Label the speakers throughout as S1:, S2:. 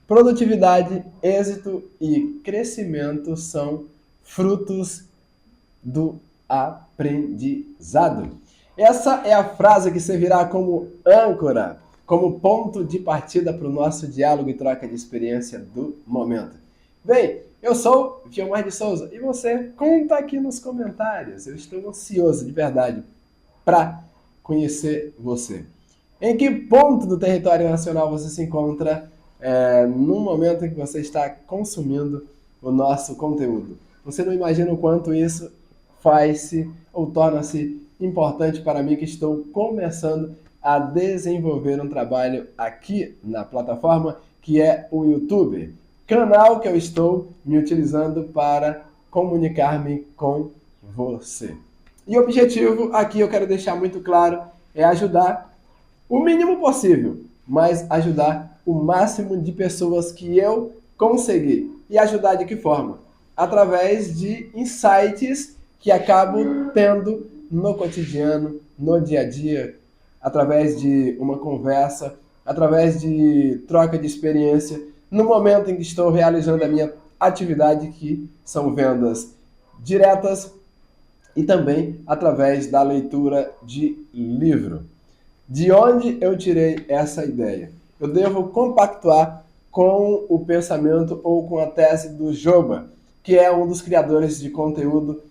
S1: Produtividade, êxito e crescimento são frutos do aprendizado. Essa é a frase que servirá como âncora, como ponto de partida para o nosso diálogo e troca de experiência do momento. Bem, eu sou Vilmar de Souza e você conta aqui nos comentários. Eu estou ansioso, de verdade, para conhecer você. Em que ponto do território nacional você se encontra no momento em que você está consumindo o nosso conteúdo? Você não imagina o quanto isso faz-se ou torna-se importante para mim que estou começando a desenvolver um trabalho aqui na plataforma que é o YouTube, canal que eu estou me utilizando para comunicar-me com você. E o objetivo aqui eu quero deixar muito claro é ajudar o mínimo possível, mas ajudar o máximo de pessoas que eu conseguir. E ajudar de que forma? Através de insights que acabo tendo no cotidiano, no dia a dia, através de uma conversa, através de troca de experiência, no momento em que estou realizando a minha atividade, que são vendas diretas, e também através da leitura de livro. De onde eu tirei essa ideia? Eu devo compactuar com o pensamento ou com a tese do Joba, que é um dos criadores de conteúdo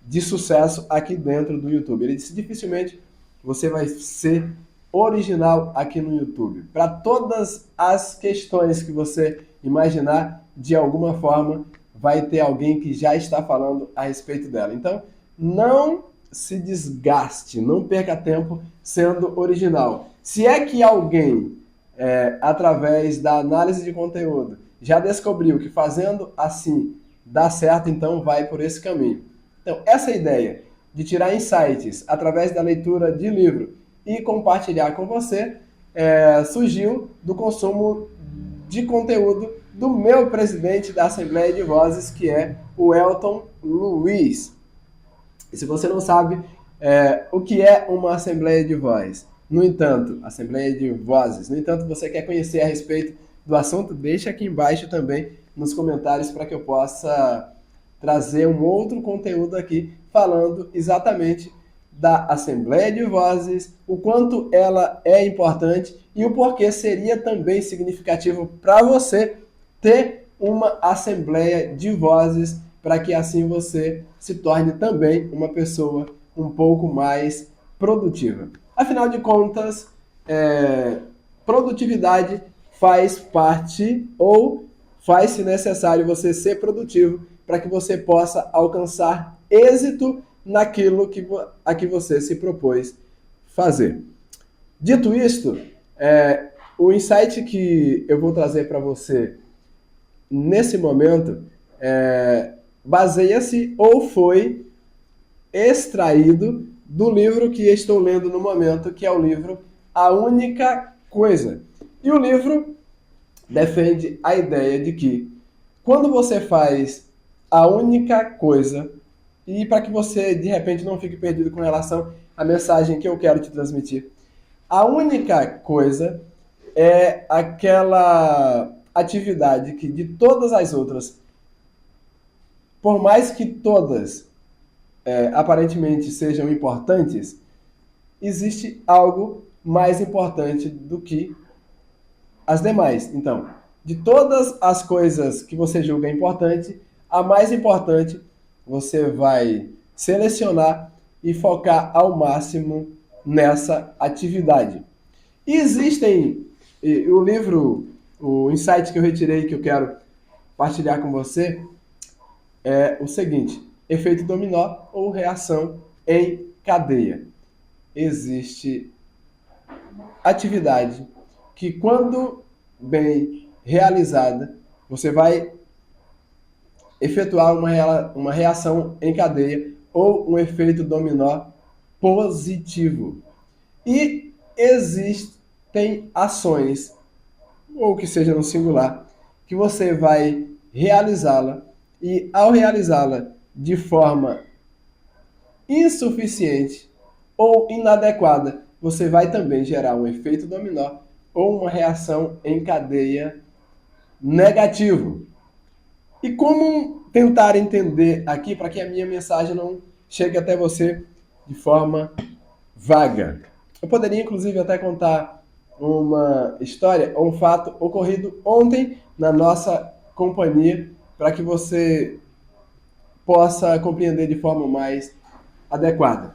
S1: de sucesso aqui dentro do YouTube. Ele disse: dificilmente você vai ser original aqui no YouTube. Para todas as questões que você imaginar, de alguma forma, vai ter alguém que já está falando a respeito dela. Então, não se desgaste, não perca tempo sendo original. Se é que alguém, através da análise de conteúdo, já descobriu que fazendo assim dá certo, então vai por esse caminho. Então, essa ideia de tirar insights através da leitura de livro e compartilhar com você surgiu do consumo de conteúdo do meu presidente da Assembleia de Vozes, que é o Elton Luiz. E se você não sabe o que é uma Assembleia de Voz, no entanto, Assembleia de Vozes, no entanto, você quer conhecer a respeito do assunto, deixa aqui embaixo também nos comentários para que eu possa trazer um outro conteúdo aqui falando exatamente da Assembleia de Vozes, o quanto ela é importante e o porquê seria também significativo para você ter uma Assembleia de Vozes, para que assim você se torne também uma pessoa um pouco mais produtiva. Afinal de contas, produtividade faz parte ou faz-se necessário você ser produtivo para que você possa alcançar êxito naquilo a que você se propôs fazer. Dito isto, o insight que eu vou trazer para você nesse momento baseia-se ou foi extraído do livro que estou lendo no momento, que é o livro A Única Coisa. E o livro defende a ideia de que quando você faz a única coisa, e para que você de repente não fique perdido com relação à mensagem que eu quero te transmitir, a única coisa é aquela atividade que de todas as outras, por mais que todas aparentemente sejam importantes, existe algo mais importante do que as demais. Então, de todas as coisas que você julga importante, a mais importante você vai selecionar e focar ao máximo nessa atividade. E existem, o livro, o insight que eu retirei, que eu quero partilhar com você, é o seguinte: efeito dominó ou reação em cadeia. Existe atividade que, quando bem realizada, você vai efetuar uma reação em cadeia ou um efeito dominó positivo. E existem ações, ou que seja no singular, que você vai realizá-la e, ao realizá-la de forma insuficiente ou inadequada, você vai também gerar um efeito dominó ou uma reação em cadeia negativo. E como tentar entender aqui para que a minha mensagem não chegue até você de forma vaga? Eu poderia, inclusive, até contar uma história ou um fato ocorrido ontem na nossa companhia para que você possa compreender de forma mais adequada.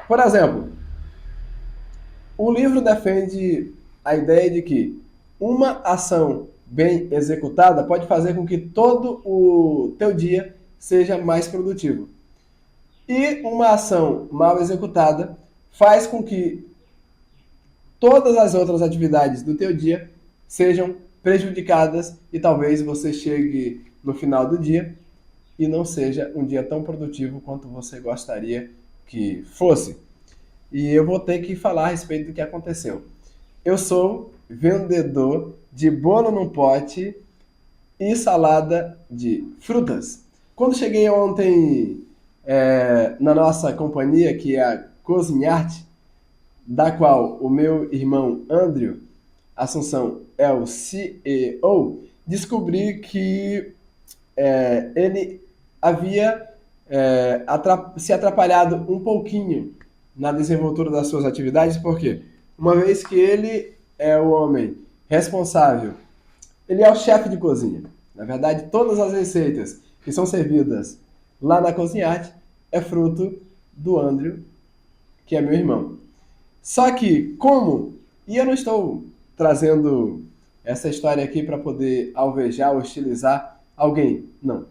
S1: Por exemplo, o livro defende a ideia de que uma ação bem executada pode fazer com que todo o teu dia seja mais produtivo. E uma ação mal executada faz com que todas as outras atividades do teu dia sejam prejudicadas e talvez você chegue no final do dia e não seja um dia tão produtivo quanto você gostaria que fosse. E eu vou ter que falar a respeito do que aconteceu. Eu sou vendedor de bolo no pote e salada de frutas. Quando cheguei ontem na nossa companhia, que é a Cozinharte, da qual o meu irmão Andrew Assunção é o CEO, descobri que ele havia se atrapalhado um pouquinho na desenvoltura das suas atividades, porque uma vez que ele é o homem responsável, ele é o chefe de cozinha. Na verdade, todas as receitas que são servidas lá na Cozinharte é fruto do Andrew, que é meu irmão. Só que, como, e eu não estou trazendo essa história aqui para poder alvejar ou hostilizar alguém, não.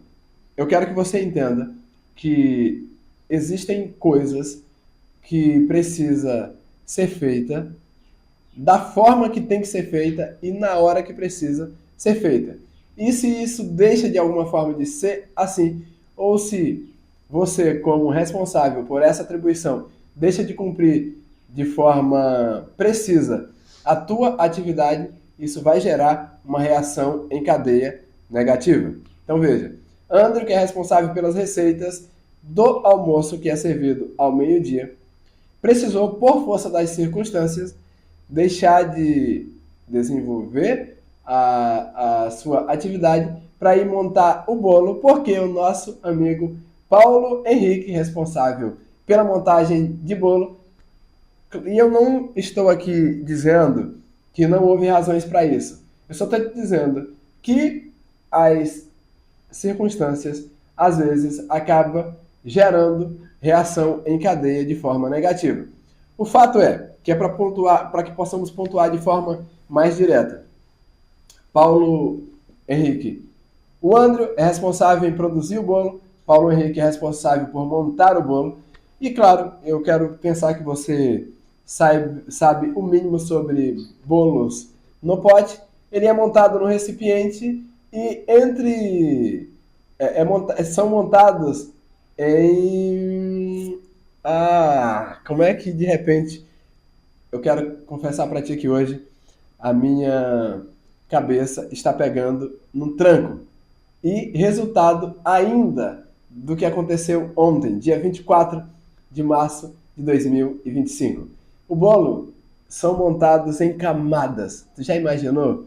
S1: Eu quero que você entenda que existem coisas que precisa ser feita da forma que tem que ser feita e na hora que precisa ser feita. E se isso deixa de alguma forma de ser assim, ou se você, como responsável por essa atribuição, deixa de cumprir de forma precisa a tua atividade, isso vai gerar uma reação em cadeia negativa. Então veja, Andrew, que é responsável pelas receitas do almoço que é servido ao meio-dia, precisou, por força das circunstâncias, deixar de desenvolver a sua atividade para ir montar o bolo, porque o nosso amigo Paulo Henrique, responsável pela montagem de bolo, e eu não estou aqui dizendo que não houve razões para isso. Eu só estou dizendo que as circunstâncias, às vezes, acabam gerando reação em cadeia de forma negativa. O fato é que é para pontuar, para que possamos pontuar de forma mais direta. Paulo Henrique. O Andrew é responsável em produzir o bolo, Paulo Henrique é responsável por montar o bolo. E claro, eu quero pensar que você sabe o mínimo sobre bolos no pote. Ele é montado no recipiente e são montados em... como é que de repente eu quero confessar para ti que hoje a minha cabeça está pegando no tranco. E resultado ainda do que aconteceu ontem, dia 24 de março de 2025. O bolo são montados em camadas. Tu já imaginou?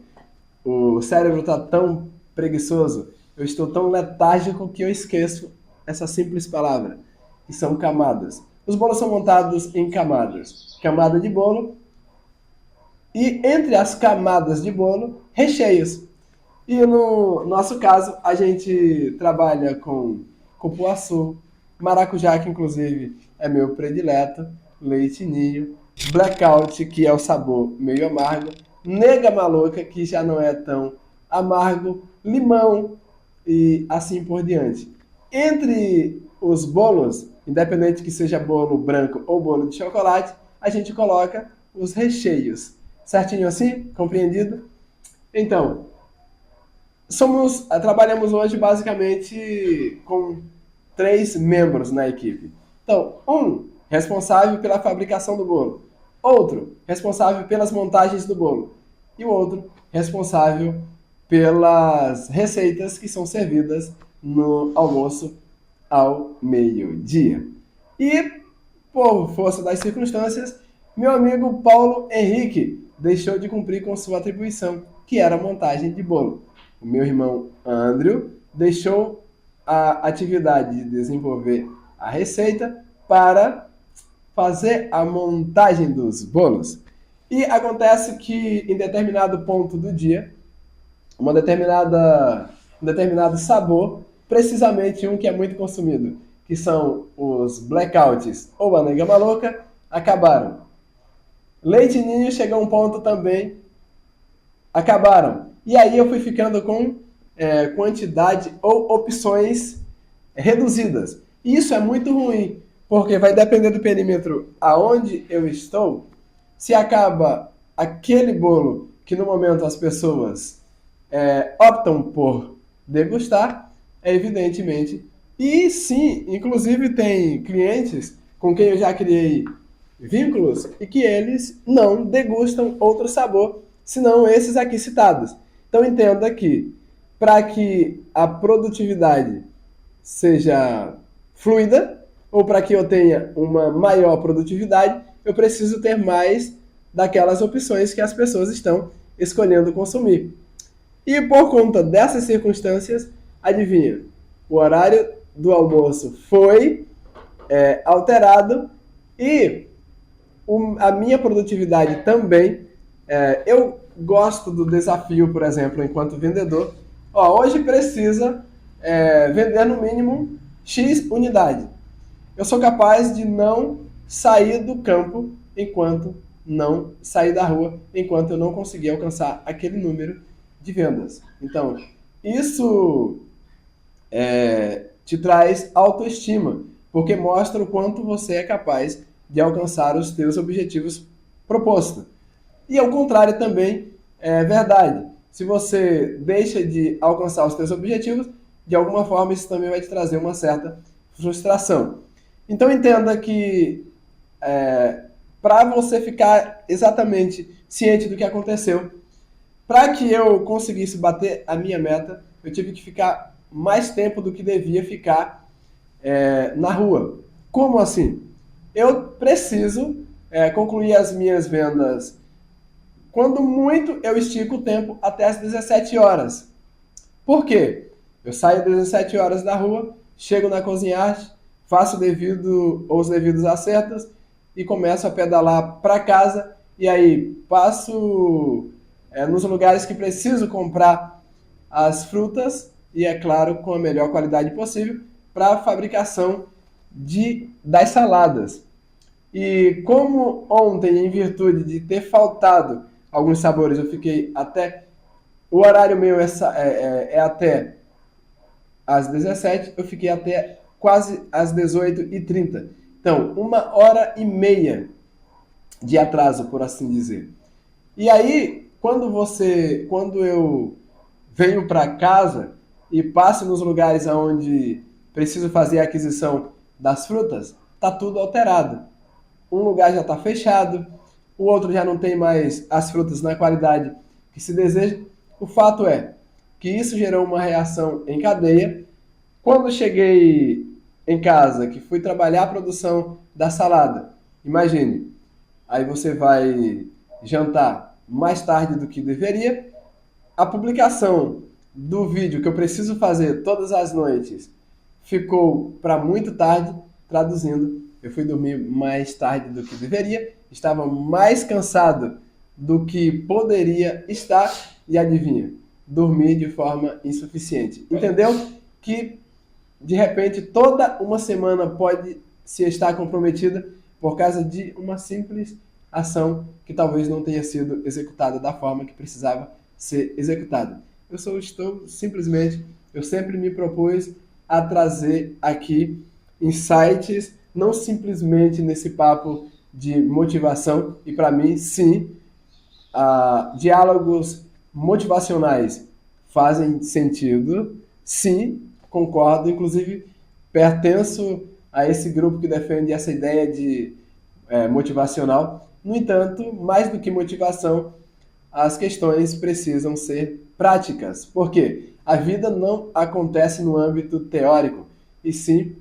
S1: O cérebro está tão preguiçoso, eu estou tão letárgico que eu esqueço essa simples palavra, que são camadas. Os bolos são montados em camadas. Camada de bolo e entre as camadas de bolo, recheios. E no nosso caso, a gente trabalha com cupuaçu, maracujá, que inclusive é meu predileto, leite ninho, blackout, que é o sabor meio amargo, nega maluca, que já não é tão amargo, limão e assim por diante. Entre os bolos, independente que seja bolo branco ou bolo de chocolate, a gente coloca os recheios. Certinho assim? Compreendido? Então, trabalhamos hoje basicamente com 3 membros na equipe. Então, um responsável pela fabricação do bolo, outro responsável pelas montagens do bolo e o outro responsável pelas receitas que são servidas no almoço ao meio-dia. E, por força das circunstâncias, meu amigo Paulo Henrique deixou de cumprir com sua atribuição, que era a montagem de bolo. o meu irmão Andrew deixou a atividade de desenvolver a receita para fazer a montagem dos bolos. E acontece que em determinado ponto do dia, um determinado sabor, precisamente um que é muito consumido, que são os blackouts ou a nega maluca, acabaram. Leite Ninho chegou a um ponto também, acabaram. E aí eu fui ficando com quantidade ou opções reduzidas. Isso é muito ruim, porque vai depender do perímetro aonde eu estou. Se acaba aquele bolo que no momento as pessoas optam por degustar, evidentemente. E sim, inclusive tem clientes com quem eu já criei vínculos e que eles não degustam outro sabor, senão esses aqui citados. Então entenda que para que a produtividade seja fluida, ou para que eu tenha uma maior produtividade, eu preciso ter mais daquelas opções que as pessoas estão escolhendo consumir. E por conta dessas circunstâncias, adivinha, o horário do almoço foi alterado e a minha produtividade também. Eu gosto do desafio, por exemplo, enquanto vendedor. Hoje precisa vender no mínimo X unidade. Eu sou capaz de não sair do campo enquanto não sair da rua, enquanto eu não conseguir alcançar aquele número de vendas. Então, isso te traz autoestima, porque mostra o quanto você é capaz de alcançar os teus objetivos propostos. E ao contrário também é verdade. Se você deixa de alcançar os teus objetivos, de alguma forma isso também vai te trazer uma certa frustração. Então entenda que para você ficar exatamente ciente do que aconteceu, para que eu conseguisse bater a minha meta, eu tive que ficar mais tempo do que devia ficar na rua. Como assim? Eu preciso concluir as minhas vendas. Quando muito, eu estico o tempo até as 17 horas. Por quê? Eu saio às 17 horas da rua, chego na cozinhar, faço os devidos acertos e começo a pedalar para casa. E aí passo nos lugares que preciso comprar as frutas e, é claro, com a melhor qualidade possível para a fabricação das saladas. E como ontem, em virtude de ter faltado alguns sabores, eu fiquei até... O horário meu é até às 17, eu fiquei até quase às 18h30. Então, 1h30 de atraso, por assim dizer. E aí, quando eu venho para casa e passo nos lugares onde preciso fazer a aquisição das frutas, tá tudo alterado. Um lugar já está fechado, o outro já não tem mais as frutas na qualidade que se deseja. O fato é que isso gerou uma reação em cadeia. Quando cheguei em casa, que fui trabalhar a produção da salada, imagine, aí você vai jantar mais tarde do que deveria, a publicação do vídeo que eu preciso fazer todas as noites ficou para muito tarde, traduzindo, eu fui dormir mais tarde do que deveria, estava mais cansado do que poderia estar e adivinha, dormi de forma insuficiente. Entendeu? Que de repente toda uma semana pode se estar comprometida por causa de uma simples ação que talvez não tenha sido executada da forma que precisava ser executada. Eu sempre me propus a trazer aqui insights, não simplesmente nesse papo de motivação, e para mim, sim, diálogos motivacionais fazem sentido, sim, concordo, inclusive pertenço a esse grupo que defende essa ideia de motivacional. No entanto, mais do que motivação, as questões precisam ser práticas. Por quê? A vida não acontece no âmbito teórico, e sim,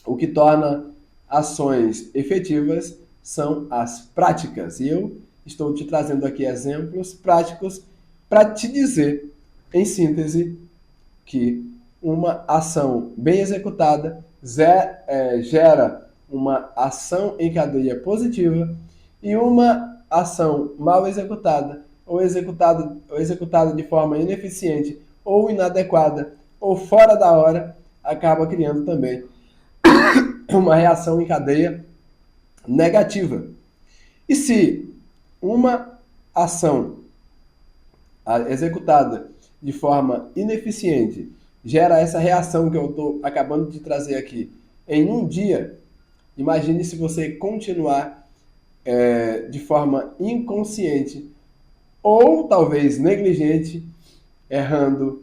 S1: o que torna ações efetivas são as práticas. E eu estou te trazendo aqui exemplos práticos para te dizer em síntese, que uma ação bem executada gera uma ação em cadeia positiva e uma ação mal executada ou executada de forma ineficiente ou inadequada ou fora da hora acaba criando também uma reação em cadeia negativa. E se uma ação executada de forma ineficiente gera essa reação que eu estou acabando de trazer aqui em um dia, imagine se você continuar de forma inconsciente ou talvez negligente, errando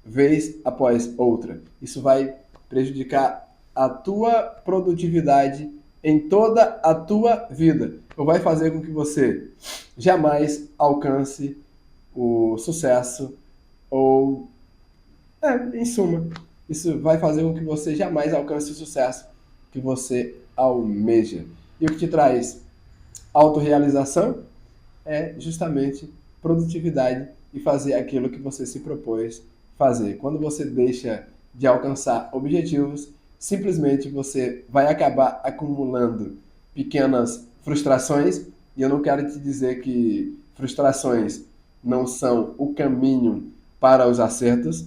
S1: vez após outra. Isso vai prejudicar a tua produtividade em toda a tua vida, ou vai fazer com que você jamais alcance o sucesso, ou, em suma, isso vai fazer com que você jamais alcance o sucesso que você almeja. E o que te traz autorrealização é justamente produtividade e fazer aquilo que você se propôs fazer. Quando você deixa de alcançar objetivos, simplesmente você vai acabar acumulando pequenas frustrações, e eu não quero te dizer que frustrações não são o caminho para os acertos.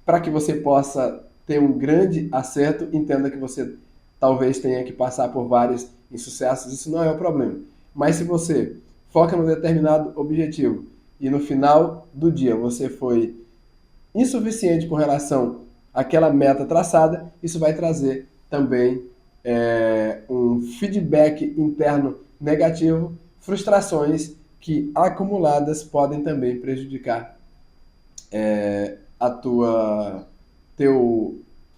S1: Para que você possa ter um grande acerto, entenda que você talvez tenha que passar por vários insucessos, isso não é o problema. Mas se você foca num determinado objetivo e no final do dia você foi insuficiente com relação àquela meta traçada, isso vai trazer também um feedback interno negativo, frustrações que acumuladas podem também prejudicar a tua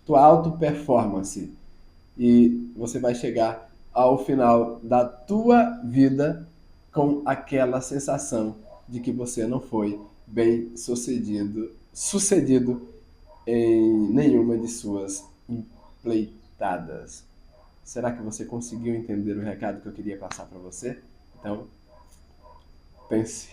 S1: auto performance, e você vai chegar ao final da tua vida com aquela sensação de que você não foi bem sucedido em nenhuma de suas empleitadas. Será que você conseguiu entender o recado que eu queria passar para você? Então, pense.